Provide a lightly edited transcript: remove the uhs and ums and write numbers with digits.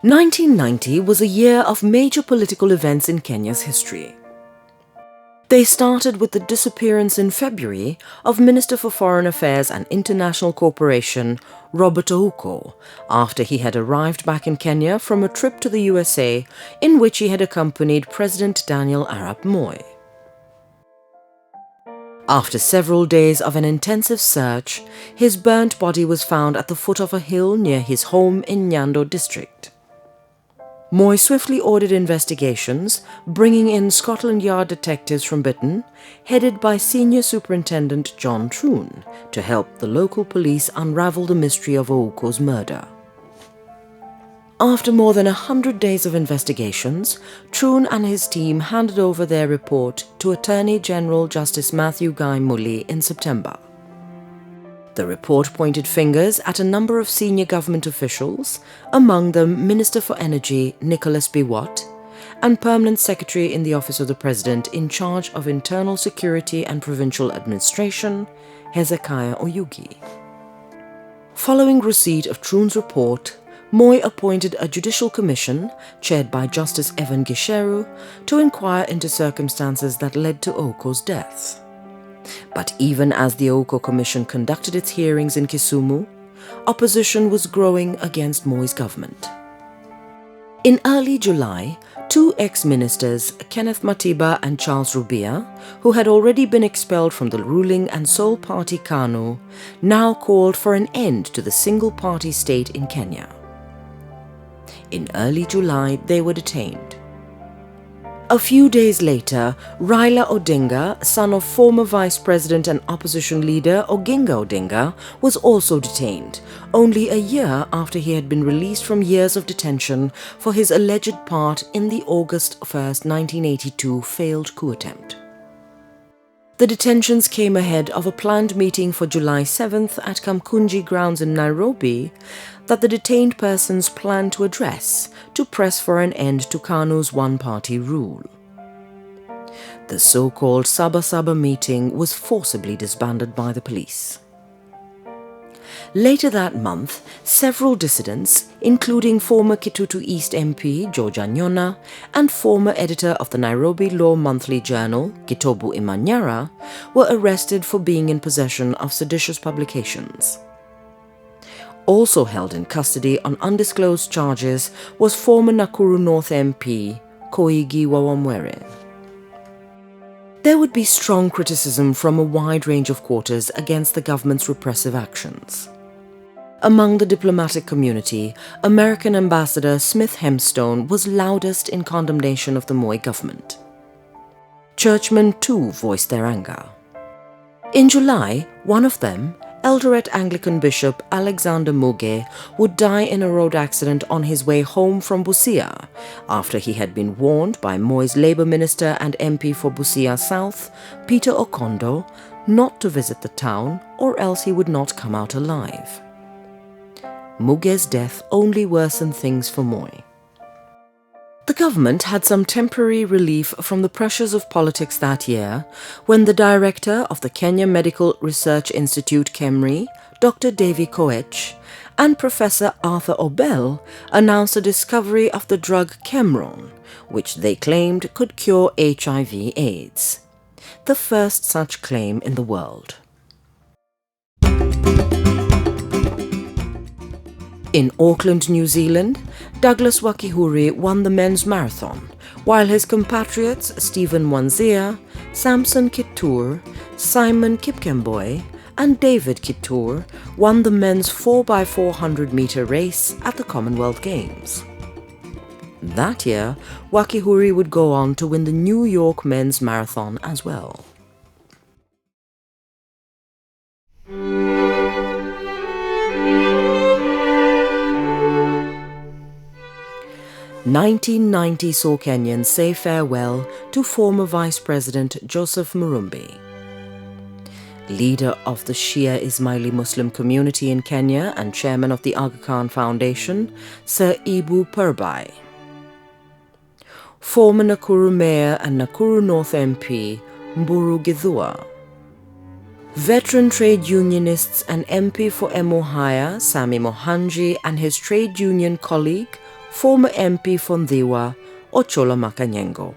1990 was a year of major political events in Kenya's history. They started with the disappearance in February of Minister for Foreign Affairs and International Cooperation Robert Ouko after he had arrived back in Kenya from a trip to the USA in which he had accompanied President Daniel Arap Moi. After several days of an intensive search, his burnt body was found at the foot of a hill near his home in Nyando district. Moi swiftly ordered investigations, bringing in Scotland Yard detectives from Britain, headed by Senior Superintendent John Troon, to help the local police unravel the mystery of Ouko's murder. After more than 100 days of investigations, Troon and his team handed over their report to Attorney General Justice Matthew Guy Mulley in September. The report pointed fingers at a number of senior government officials, among them Minister for Energy Nicholas B. Watt and Permanent Secretary in the Office of the President in charge of Internal Security and Provincial Administration, Hezekiah Oyugi. Following receipt of Troon's report, Moi appointed a judicial commission, chaired by Justice Evan Gisheru, to inquire into circumstances that led to Ouko's death. But even as the Ouko Commission conducted its hearings in Kisumu, opposition was growing against Moi's government. In early July, two ex-ministers, Kenneth Matiba and Charles Rubia, who had already been expelled from the ruling and sole party KANU, now called for an end to the single-party state in Kenya. In early July, they were detained. A few days later, Raila Odinga, son of former Vice President and opposition leader Oginga Odinga, was also detained, only a year after he had been released from years of detention for his alleged part in the August 1, 1982 failed coup attempt. The detentions came ahead of a planned meeting for July 7th at Kamkunji grounds in Nairobi that the detained persons planned to address to press for an end to KANU's one-party rule. The so-called Saba Saba meeting was forcibly disbanded by the police. Later that month, several dissidents, including former Kitutu East MP George Anyona and former editor of the Nairobi Law Monthly Journal, Gitobu Imanyara, were arrested for being in possession of seditious publications. Also held in custody on undisclosed charges was former Nakuru North MP Koigi Wawamwere. There would be strong criticism from a wide range of quarters against the government's repressive actions. Among the diplomatic community, American Ambassador Smith Hempstone was loudest in condemnation of the Moi government. Churchmen too voiced their anger. In July, one of them, Eldoret Anglican Bishop Alexander Muge, would die in a road accident on his way home from Busia after he had been warned by Moi's Labour Minister and MP for Busia South, Peter Okondo, not to visit the town or else he would not come out alive. Muge's death only worsened things for Moi. The government had some temporary relief from the pressures of politics that year when the director of the Kenya Medical Research Institute KEMRI, Dr. Davy Koech, and Professor Arthur Obel announced the discovery of the drug Kemron, which they claimed could cure HIV/AIDS, the first such claim in the world. In Auckland, New Zealand, Douglas Wakihuri won the men's marathon, while his compatriots Stephen Wanzia, Samson Kitur, Simon Kipkemboi, and David Kitur won the men's 4x400-meter race at the Commonwealth Games. That year, Wakihuri would go on to win the New York men's marathon as well. (1990) saw Kenyans say farewell to former Vice President Joseph Murumbi. Leader of the Shia Ismaili Muslim community in Kenya and chairman of the Aga Khan Foundation, Sir Ibu Purbai. Former Nakuru Mayor and Nakuru North MP, Mburu Githua. Veteran trade unionists and MP for Emuhaya, Sami Mohanji, and his trade union colleague, former MP Fondiwa, Ochola Makanyengo.